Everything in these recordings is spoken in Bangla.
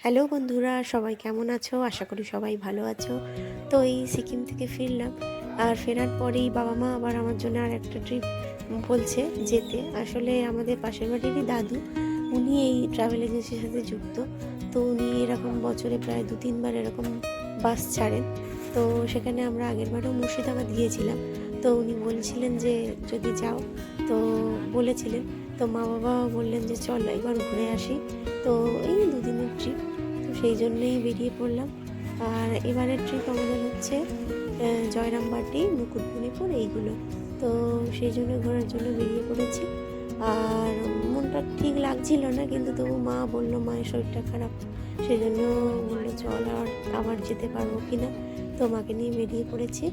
হ্যালো বন্ধুরা, সবাই কেমন আছো? আশা করি সবাই ভালো আছো। তো এই সিকিম থেকে ফিরলাম, আর ফেরার পরেই বাবা মা আবার আমার জন্য আর একটা ট্রিপ বলছে যেতে। আসলে আমাদের পাশের বাড়িরই দাদু, উনি এই ট্রাভেল এজেন্সির সাথে যুক্ত। তো উনি এরকম বছরে প্রায় 2-3 বার এরকম বাস ছাড়েন। তো সেখানে আমরা আগেরবারও মুর্শিদাবাদ গিয়েছিলাম। তো উনি বলছিলেন যে যদি যাও, তো বলেছিলেন। তো মা বাবা বললেন যে চল একবার ঘুরে আসি। তো এই 2 দিনের ট্রিপ, তো সেই জন্যেই বেরিয়ে পড়লাম। আর এবারের ট্রিপ আমাদের হচ্ছে জয়রামবাটি, মুকুটমণিপুর এইগুলো। তো সেই জন্য ঘোরার জন্য বেরিয়ে পড়েছি। আর মনটা ঠিক লাগছিল না, কিন্তু তবু মা বললো, মায়ের শরীরটা খারাপ, সেই জন্য বললো চল আর আবার যেতে পারবো কি না। তো মাকে নিয়ে বেরিয়ে পড়েছি।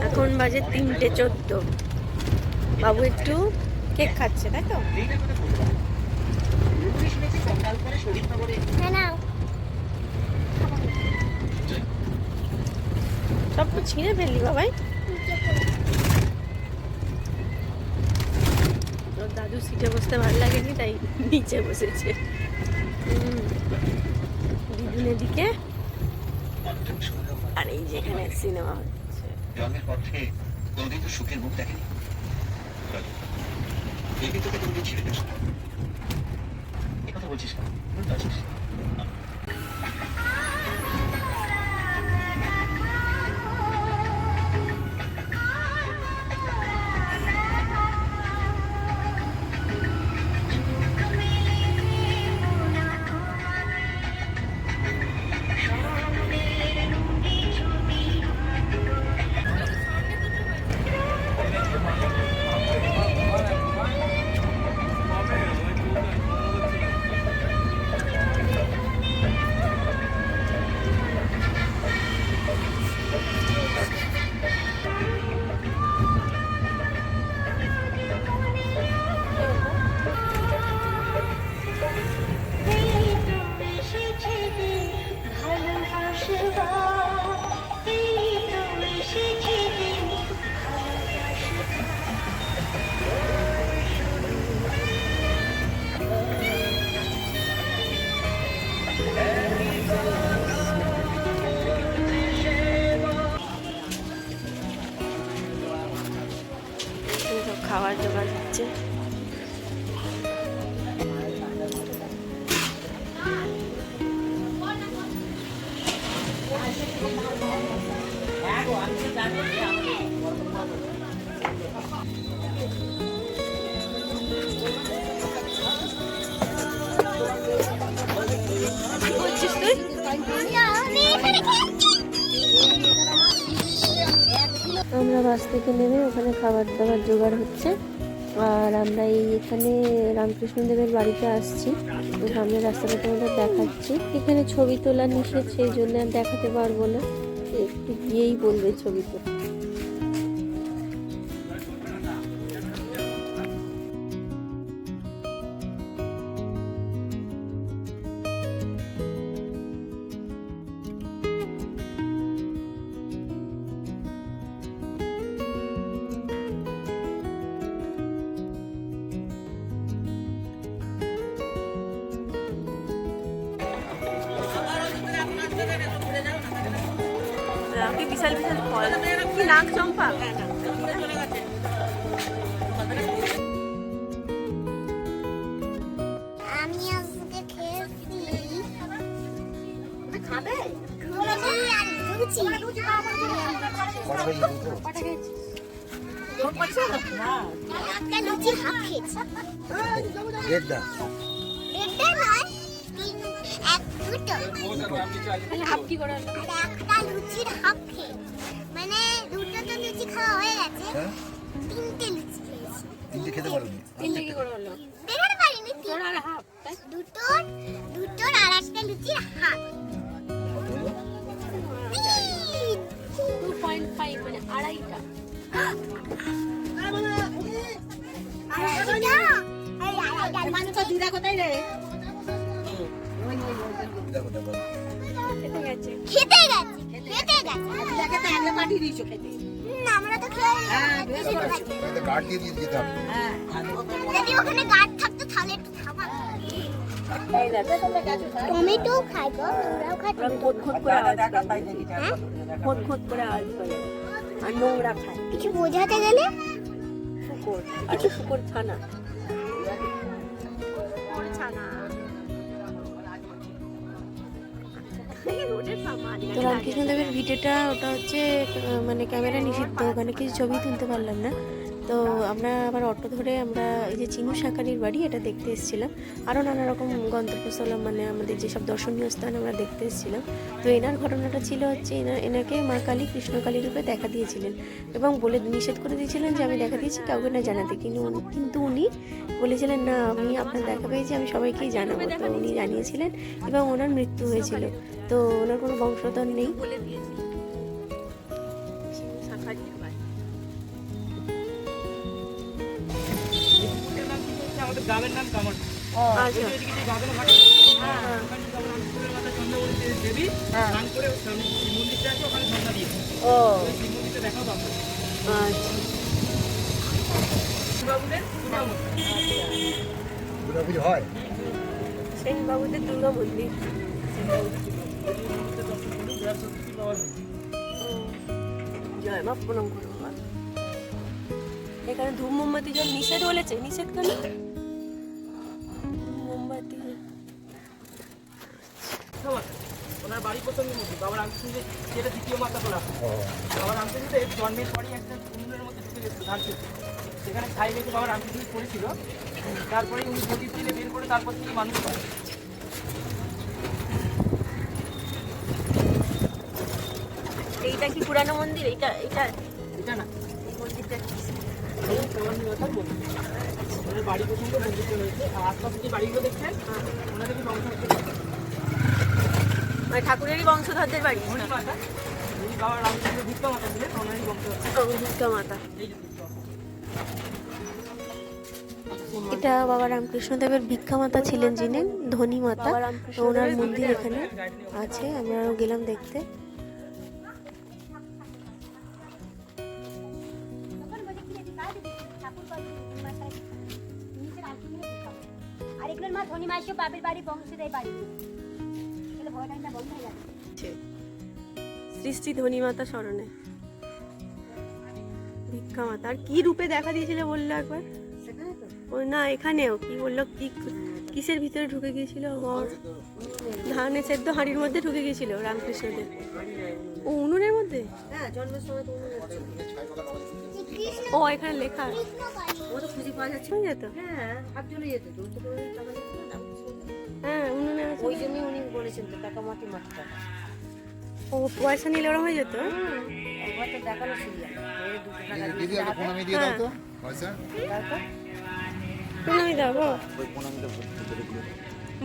এখন বাজে 3:14। বাবু একটু কেক খাচ্ছে, তাই তো? সব তো ছিঁড়ে ফেললি বাবাই। দাদু সিটে বসতে ভালো লাগেনি, তাই নিচে বসেছে। দিদুন এদিকে, আর এই যেখানে সিনেমা হচ্ছে। জন্মের পর থেকে কোনদিন তো সুখের মুখ দেখেনি। বেবি তোকে কোনদিন ছেড়ে দিস না। এ কথা বলছিস কেন? ভুল আছিস। খাবার জোগাড় হচ্ছে। আমরা বাস থেকে নেমে ওখানে খাবার দাবার জোগাড় হচ্ছে। আর আমরা এখানে রামকৃষ্ণদেবের বাড়িতে আসছি। তো সামনের রাস্তাটা তোমাদের দেখাচ্ছি। এখানে ছবি তোলা নিষেধ, সেই জন্য আর দেখাতে পারবো না, একটু গিয়েই বলবে ছবি তোলা। বিশাল বিশাল ফল, কি নাক চম্পা। আমি আজকে খেয়েছি খাবে একটা লুচি হাফ খেয়েছি। হাফ কি করে হলো? একটা লুচির হাফ খেয়ে, মানে দুটো তো লুচি খাওয়া হয়ে গেছে, 3টে লুচি খেয়েছি। 3টে খেতে পারোনি? 3টে কি করে হলো? বেরোতে পারিনি। তোর আর হাফ, তাই? দুটোর আর একটা লুচির হাফ। 2.5 মানে আড়াইটা। খেতে গেছে। খেতে গেছে না, আমরা তো খেয়ে যদি ওখানে গার্ড থাকতো তাহলে একটু খাবার টমেটো খাই গো, ওরাও খায় খোদ খোদ করে আওয়াজ করে, খোদ খোদ করে আওয়াজ করে, আর নোংরা খায়। কিছু বোঝাতে গেলে শুকর, আচ্ছা শুকর ছানা, তো রামকৃষ্ণদেবের ভিডিওটা ওটা হচ্ছে মানে ক্যামেরা নিষিদ্ধ, ওখানে কিছু ছবি তুলতে পারলাম না। তো আমরা আবার অটো ধরে আমরা এই যে চিনু শাকারির বাড়ি এটা দেখতে এসেছিলাম, আরও নানা রকম গন্তব্যস্থল মানে আমাদের যেসব দর্শনীয় স্থান আমরা দেখতে এসেছিলাম। তো এনার ঘটনাটা ছিল হচ্ছে এনাকে মা কালী কৃষ্ণকালী রূপে দেখা দিয়েছিলেন এবং বলে নিষেধ করে দিয়েছিলেন যে আমি দেখা দিয়েছি কাউকে না জানাতে, কিন্তু উনি বলেছিলেন না আমি আপনার দেখা পেয়েছি, আমি সবাইকেই জানাবো। তো উনি জানিয়েছিলেন এবং ওনার মৃত্যু হয়েছিল। তো ওনার কোনো বংশধর নেই। আমাদের গ্রামের নাম কামার। আচ্ছা এদিকে যে গাগনা ঘাট, ওখানে যেমন রামপুরের মাথা চন্দ্রবতী দেবী স্নান করে সামনে শিব মন্দিরটা আছে, ওখানে ঝর্ণা দিয়েছে। ওই শিব মন্দিরটা দেখাও পাবো। আচ্ছা বাবুদের দুর্গাপুজো হয়। সেন বাবুদের দুর্গা মন্দির। জয় মা, প্রণাম করো বাবা। এখানে ধূপ মোমবাতি জল নিষেধ বলেছে, নিষেধ কেন? মোমবাতি ওনার বাড়ি প্রসঙ্গের মধ্যে বাবা রামকৃষ্ণদেব যেটা দ্বিতীয় মাতা বলা হয়। বাবা রামকৃষ্ণদেব জন্মের পরই একটা উনুনের মধ্যে ঢুকে গেছিল ধান খেতে, সেখানে ছাই মেখে বাবা রামকৃষ্ণদেব পড়েছিল। তারপরে উনি প্রদীপ দিলে বের করে তারপর থেকে মানুষ হয়। এইটা কি পুরানো মন্দির? এইটা এইটা এটা না, এই মন্দিরটা কি? এই প্রমাণ মাতার মন্দির। ওনার বাড়ি প্রসঙ্গ মন্দিরটা রয়েছে। আর আশপাশ যে বাড়িগুলো দেখছেন ওনাদের বংশ মানে ঠাকুরেরই বংশধরদের বাড়ি। ধনী মাতা, উনি বাবা রামকৃষ্ণ ভিক্ষা মাতা ছিলেন, ওনারই বংশ। দুর্গা মাতা। এই যে ভিক্ষা। এটা বাবা রামকৃষ্ণদেবের ভিক্ষা মাতা ছিলেন যিনি, ধনী মাতা। তো ওনার মন্দির এখানে আছে, আমরা গেলাম দেখতে। আর এগুলোর মা ধনী মাসে বাপের বাড়ি বংশীদের বাড়ি তাহলে ভয়টা বন্ধ হয়ে যাচ্ছে। শ্রী শ্রী ধনী মাতা স্মরণে ভিক্ষা মাতা। আর কি রূপে দেখা দিয়েছিল বললো একবার? ও না, এখানেও কি বললো, কি কিসের ভিতরে ঢুকে গিয়েছিল? ধানের সেদ্ধ হাঁড়ির মধ্যে ঢুকে গিয়েছিল রামকৃষ্ণদেব। ও উনুনের মধ্যে? হ্যাঁ, জন্মের সময় তো উনুন আছে। ও এখানে লেখা, ও তো খুঁজে পাওয়া যাচ্ছে না তো। হ্যাঁ, হাত চলে যেত তো। হ্যাঁ, উনুনে আছে, ওই জন্যই উনি বলেছেন তো টাকা মাটি মাটি। ও পয়সা নিলে ওরা হয়ে যেত। একবার তো দেখানো ছিল, দিদি একটা প্রণামী দিয়ে দাও তো পয়সা। প্রণামী দাও গো। ওই প্রণামীটা করে দিও।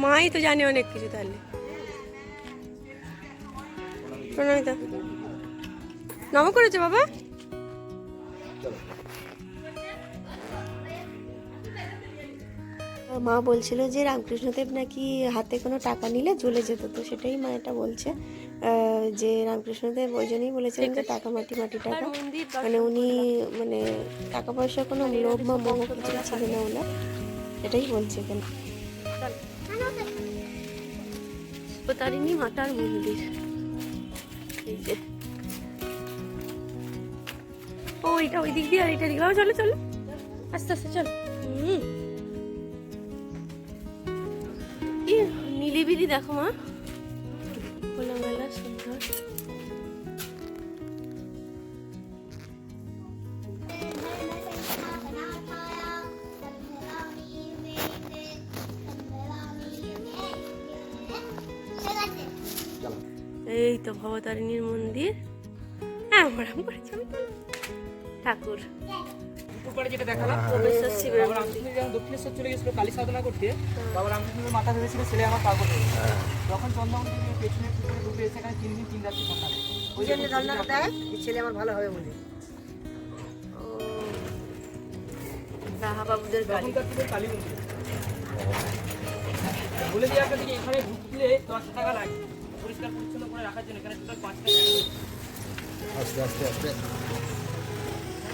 মাই তো জানে অনেক কিছু। তাহলে প্রণামী দাও। নম করেছে বাবা। মা বলছিল যে রামকৃষ্ণদেব নাকি হাতে কোনো টাকা নিলে জ্বলে যেত, তো সেটাই মা এটা বলছে যে রামকৃষ্ণদেব ওই জন্যই বলেছিলেন যে টাকা মাটি মাটি টাকা, মানে উনি মানে টাকা পয়সা কোনো লোভ বা মোহ কিছু ছিল না ওনার, এটাই বলছে এখানে। তারিণী মাতার মন্দির এই যে, ও এটা ওই দিক দিয়ে আর এটা দিক। চলো চলো আস্তে আস্তে চলো। নিলিবিলি দেখো মা, খোলামেলা সুন্দর। এই তো ভবতারিণীর মন্দির। হ্যাঁ, ঠাকুর উপরে যেটা দেখালাম, প্রবেশ্বর শিবের বাবা রামকৃষ্ণ যখন দক্ষিণেশ্বর চলে গেছিল কালী সাধনা করতে, বাবা রামকৃষ্ণের মাথা ভেবেছিল ছেলে আমার পাগল হয়ে গেছে। তখন চন্দ্রমণি দেবী পেছনে পুকুরে ডুবে এসে এখানে 3 দিন 3 রাত্রি সন্ধ্যা দেয়। ওই জন্য ধারণাটা দেয় ছেলে আমার ভালো হবে বলে। রাহাবাবুদের কালী। তখনকার যুগের কালী মন্দির। বলে দিয়ে আপনাদেরকে এখানে ঢুকলে 10 টাকা লাগে পরিষ্কার পরিচ্ছন্ন করে রাখার জন্য। এখানে টোটাল 5 টাকা লাগে। আস্তে আস্তে আস্তে।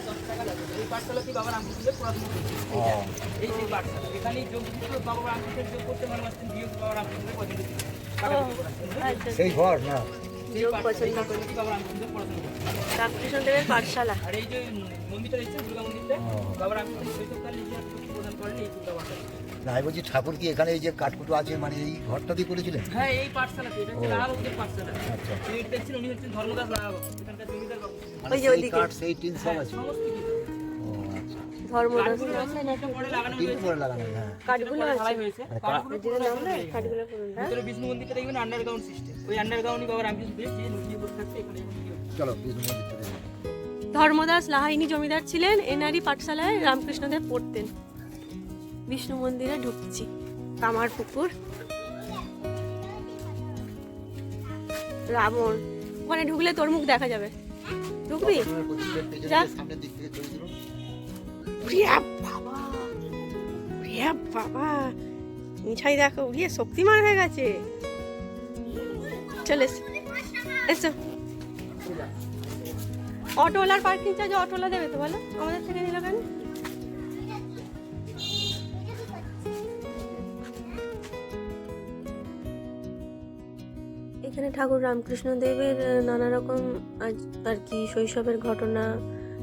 10 টাকা লাগে। এই পাঠশালাতেই বাবা রামকৃষ্ণদেব পড়াশোনা করতেন। এই সেই পাঠশালা। এখানেই যোগ দিত বাবা রামকৃষ্ণের যোগ করতে মনে আসতেন, বিয়োগ বাবা রামকৃষ্ণের পছন্দ ছিল। আচ্ছা, সেই ঘর না যোগ পছন্দ করে। বাবা রামকৃষ্ণদেব পড়াশোনা করতেন। রামকৃষ্ণদেবের পাঠশালা। আর এই যে মন্দিরটা দেখছেন দুর্গা মন্দিরটা, বাবা রামকৃষ্ণ শৈশবকালে ইতিহাস প্রদান করেন এই দুর্গা মাতা। না আমি বলছি ঠাকুর কি এখানে এই যে কাঠকুটো আছে মানে এই ঘরটা দিয়ে করেছিলেন? হ্যাঁ, এই পাঠশালাতে এটা হচ্ছে রাহাবাবুদের পাঠশালা। আচ্ছা এই দেখছেন উনি হচ্ছেন ধর্মদাস রাহাবাবু, এখানকার জমিদার বাবু। মানে ওই যে সেই ওইদিকে। কাঠ সেই টিন সব আছে। সমস্ত কিছু। ও আচ্ছা। ধর্মদাস কাঠগুলো আছে, একটা পরে লাগানো টিন হয়েছে। পরে লাগানো হ্যাঁ। কাঠগুলো ঢালাই আছে। হয়েছে। মানে কাঠগুলো পুরো নাম এখন না হয়ে গেছে। কাঠগুলো পুরো, হ্যাঁ? ভিতরে বিষ্ণু মন্দিরটা দেখবেন আন্ডারগ্রাউন্ড সিস্টেম। ওই আন্ডারগ্রাউন্ডই বাবা রামকৃষ্ণ দেব যে লুকিয়ে বসে থাকছে এখানে এখন কি হচ্ছে। চলো বিষ্ণু মন্দিরটা দেখি। ধর্মদাস লাহাইনি জমিদার ছিলেন, এনারই পাঠশালায় রামকৃষ্ণদেব পড়তেন। বিষ্ণু মন্দিরে ঢুকছি। কামার পুকুর, রাবণ। ওখানে ঢুকলে তোর মুখ দেখা যাবে। ঢুকবি? পেছনে যা। সামনের দিক থেকে ছবি তুলুন। উড়িয়া বাবা, উড়িয়া বাবা, মিঠাই দেখো, উড়িয়ে শক্তিমান হয়ে গেছে। চলে এসো। অটোওয়ালার পার্কিং চার্জ অটোওয়ালা দেবে তো বলো, আমাদের থেকে নিল কেন? এখানে ঠাকুর রামকৃষ্ণ দেবের নানা রকম আর কি শৈশবের ঘটনা,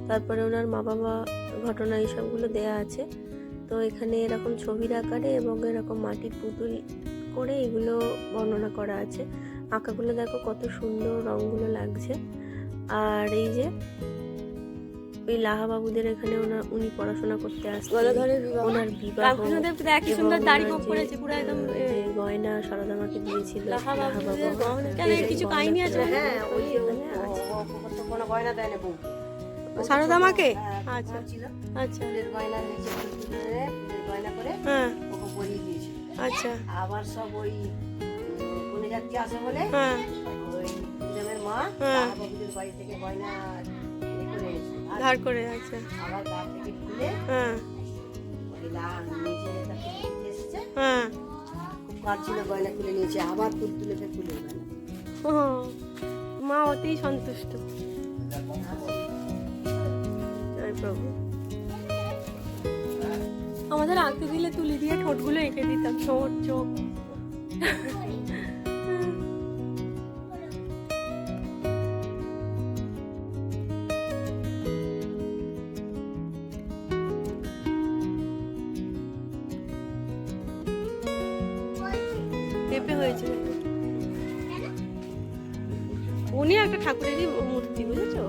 তারপরে ওনার মা বাবা ঘটনা, এইসবগুলো দেয়া আছে। তো এখানে এরকম ছবির আকারে এবং এরকম মাটির পুতুল করে এগুলো বর্ণনা করা আছে। আঁকাগুলো দেখো কত সুন্দর, রঙগুলো লাগছে। আর এই যে ওই লাহাবাবুদের এখানে উনি পড়াশোনা করতে আসতেন। ওনার বিবাহ, রামকৃষ্ণদেব তো একই সুন্দর এবং দাড়ি ওনার গোঁফ যে- করেছে, পুরো একদম যে গয়না সারদা মাকে দিয়েছিল লাহাবাবুদের গহনা। কেন এই যে কিছু গহনা কাহিনী আছে? করে হ্যাঁ, ওই এখানে আছে। কোনো গয়না দেয় না বউ। সারদা মাকে? হ্যাঁ, আচ্ছা ছিল আচ্ছা, ফুলের গয়না নিয়েছে, ফুলের গয়না করে হ্যাঁ ওকে পরিয়ে দিয়েছিল। আচ্ছা, আবার সব ওই কোনে যাত্রী আসে বলে হ্যাঁ ওই গ্রামের মা হ্যাঁ। বাবুদের বাড়ি থেকে গয়না ইয়ে করে এনেছে। আর ধার করে, আচ্ছা আবার গা থেকে খুলে হ্যাঁ ওই নিচে তাকে দিতে এসেছে। হ্যাঁ। খুব কাঁদছিল, গয়না খুলে নিয়েছে, আবার তুলে ফের খুলে গয়না। ও, মা অতেই সন্তুষ্ট। জয় প্রভু। আমাদের আঁকতে দিলে তুলি দিয়ে ঠোঁটগুলো এঁকে দিতাম, ঠোঁট চোখ। পেঁপে হয়েছে। উনি একটা ঠাকুরেরই মূর্তি, বুঝেছো?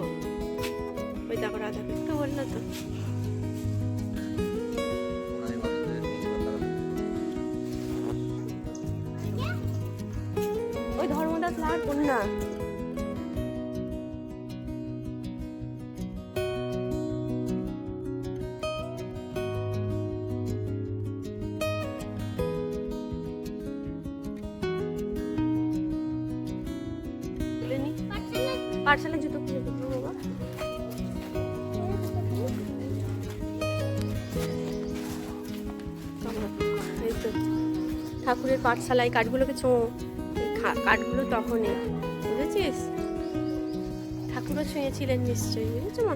ওই দেখো রাধা কৃষ্ণ বললো তো। ওই ধর্মদাস লাহার কন্যা। তুলে নি পাঠশালায় জুতো খুলে দেবো বাবা। এই তো ঠাকুরের পাঠশালায় কাঠগুলোকে ছো, কাঠগুলো তখনই, বুঝেছিস? ঠাকুরও ছুঁয়েছিলেন নিশ্চয়ই, বুঝেছো মা?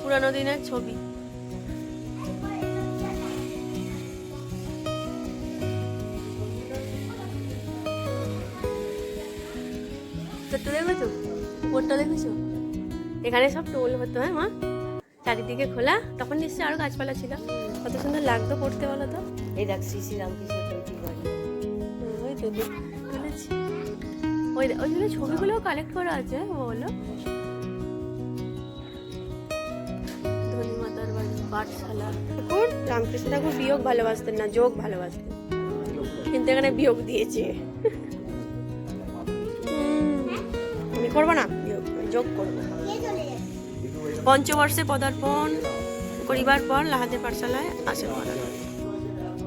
পুরানো দিনের ছবি। তোরটা দেখেছো? উপরটা দেখেছো? এখানে সব টোল হতো, হ্যাঁ মা, চারিদিকে খোলা। তখন নিশ্চয়ই আরো গাছপালা ছিল। কত সুন্দর লাগতো পড়তে, বলো তো? এই দেখ শ্রী শ্রী রামকৃষ্ণ চৌধুরী বাড়ি। ওই তো তুলেছি। ওইগুলো ছবিগুলো কালেক্ট করা আছে, বলো? ধনীমাতার বাড়ি, পাঠশালা। ঠাকুর রামকৃষ্ণ ঠাকুর বিয়োগ ভালোবাসতেন না, যোগ ভালোবাসতেন, কিন্তু এখানে বিয়োগ দিয়েছে। আমি করবো না, যোগ করবো। পঞ্চবর্ষে পদার্পণ, পরিবার পর লাহাদের পাঠশালায় আসে পড়ানো।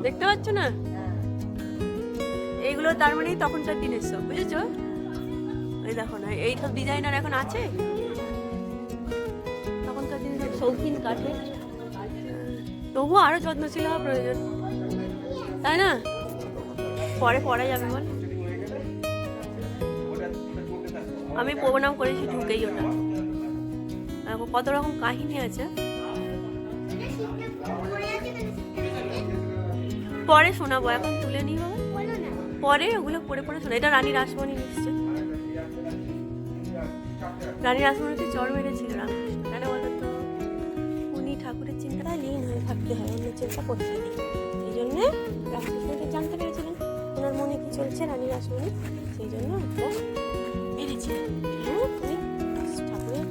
দেখতে পাচ্ছ না, এইগুলো তার মানে তখনকার দিনের সব, বুঝেছো? এই দেখো না, এই সব ডিজাইনার এখন আছে, তখনকার দিনের সব শৌখিন কাঠে। তবুও আরো যত্নশীল হওয়া প্রয়োজন, তাই না? পরে পড়া যাবে বল। আমি প্রণাম করেছি ঢুকেই ওটা, দেখো কত রকম কাহিনী আছে। পরে শোনাবো, এখন তুলে নিই বাবা, পরে ওগুলো পড়ে পড়ে শোনা। এটা রানী রাসমণি নিশ্চয়, রানী রাসমণিকে চড় মেরেছিল রামকৃষ্ণ, কেন বলো তো? উনি ঠাকুরের চিন্তায় লীন হয়ে থাকতে হয়, অন্য চিন্তা করতে নেই। এই জন্যে রামকৃষ্ণকে জানতে পেরেছিলেন ওনার মনে কি চলছে রানী রাসমণি, সেই জন্য একটা বেরিয়েছিলেন। তুমি ঠাকুরের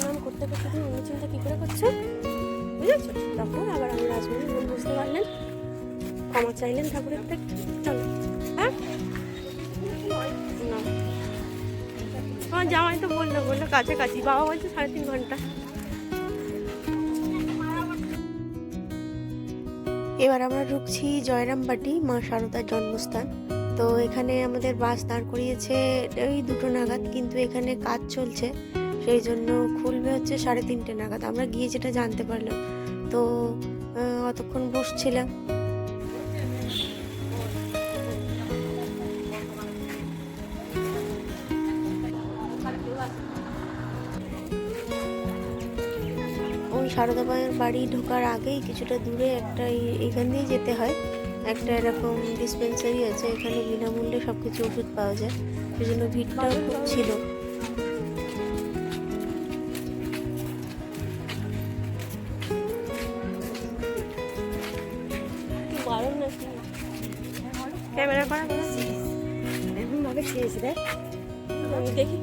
নাম করতে করতে তুমি অন্য চিন্তা কী করে করছো, বুঝেছো? তখন আবার রানী রাসমণি মন বুঝতে পারলেন, ক্ষমা চাইলেন ঠাকুরের থেকে। চলো, হ্যাঁ, আমার জামাই তো বললো কাছাকাছি, বাবা বলছে 3.5 ঘন্টা। এবার আমরা ঢুকছি জয়রামবাটি, মা শারদার জন্মস্থান। তো এখানে আমাদের বাস দাঁড় করিয়েছে ওই 2টো নাগাদ, কিন্তু এখানে কাজ চলছে, সেই জন্য খুলবে হচ্ছে 3:30 নাগাদ। আমরা গিয়ে যেটা জানতে পারলাম, তো অতক্ষণ বসছিলাম। ওই সারদা মায়ের বাড়ি ঢোকার আগেই কিছুটা দূরে একটা এখান দিয়ে যেতে হয়, একটা এরকম ডিসপেন্সারি আছে, এখানে বিনামূল্যে সব কিছু ওষুধ পাওয়া যায়, সেই জন্য ভিড়টাও খুব ছিল। বারণ নাকি ক্যামেরা করা এরকম ভাবে খেয়েছে দেখ, আমি দেখি।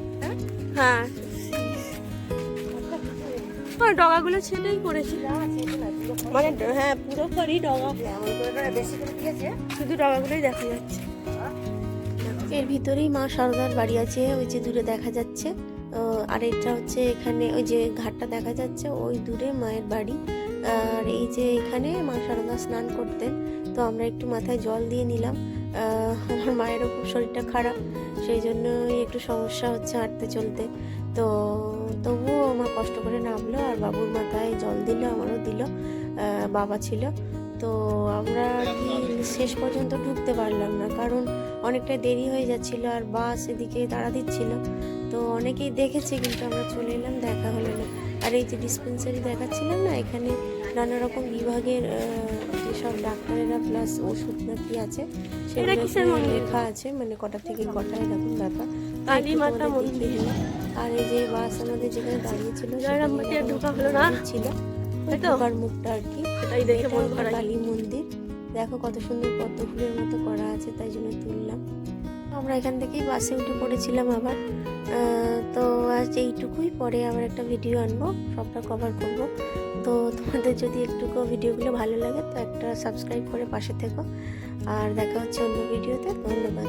হ্যাঁ, ডগাগুলো ছেটেই করেছি, মানে হ্যাঁ পুরোপুরি ডগা, এমন করে বেশি করে দিয়েছে। শুধু ডগাগুলোই দেখা যাচ্ছে। এর ভিতরেই মা শারদার বাড়ি আছে, ওই যে দূরে দেখা যাচ্ছে। আর এটা হচ্ছে এখানে ওই যে ঘাটটা দেখা যাচ্ছে, ওই দূরে মায়ের বাড়ি। আর এই যে এখানে মা শারদা স্নান করতেন, তো আমরা একটু মাথায় জল দিয়ে নিলাম। আমার মায়েরও খুব শরীরটা খারাপ, সেই জন্য একটু সমস্যা হচ্ছে হাঁটতে চলতে। তো তবুও মা কষ্ট করে নামলো আর বাবুর মাথায় জল দিল, আমারও দিল, বাবা ছিল। তো আমরা কি শেষ পর্যন্ত ঢুকতে পারলাম না, কারণ অনেকটা দেরি হয়ে যাচ্ছিল আর বাস এদিকে তাড়া দিচ্ছিল। তো অনেকেই দেখেছে, কিন্তু আমরা চলে এলাম, দেখা হলো না। আর এই যে ডিসপেন্সারি দেখাচ্ছিলাম না, এখানে নানা রকম বিভাগের যেসব ডাক্তারেরা প্লাস ওষুধ না কি আছে সেগুলো কিসের মন্দির? লেখা আছে, মানে কটা থেকে কটা এরকম ব্যাপার। কালী মাতা মন্দির। আর এই যে বাস আমাদের যেখানে দাঁড়িয়েছিল জয়রামবাটি আর ঢোকা হলো না, ছিল তাই তো? ঢোকার মুখটা আর কি। এটাই দেখে এটা মন একটা খারাপ। কালী মন্দির, দেখো কত সুন্দর পদ্ম ফুলের মতো করা আছে, তাই জন্য তুললাম। আমরা এখান থেকেই বাসে উঠে পড়েছিলাম আবার। তো আজ এইটুকুই, পরে আবার একটা ভিডিও আনবো, সবটা কভার করব। তো তোমাদের যদি একটুকু ভিডিওগুলো ভালো লাগে তো একটা সাবস্ক্রাইব করে পাশে থেকো, আর দেখা হচ্ছে অন্য ভিডিওতে। ধন্যবাদ।